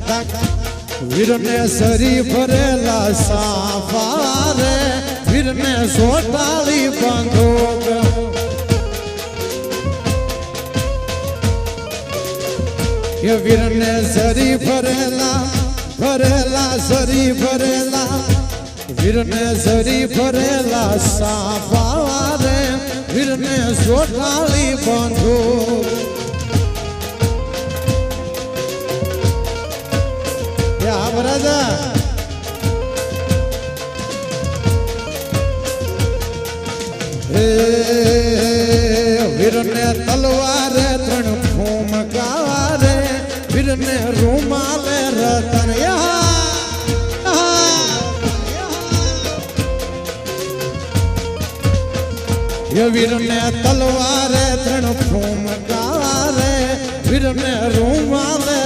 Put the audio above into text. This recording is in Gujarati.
વીરને સરી ભરેલા સાફારે વીરને સોટાળી બંદૂક એ વીરને સરી ભરેલા સરી ભરેલા વીરને સરી ભરેલા સાફારે વીરને સોટાળી બંદૂક રાજા વીરને તલવારે ત્રણ ફૂમકારે વીરને રૂમાલે રતન વીરને તલવારે ત્રણ ફૂમકારે વીરને રૂમાલે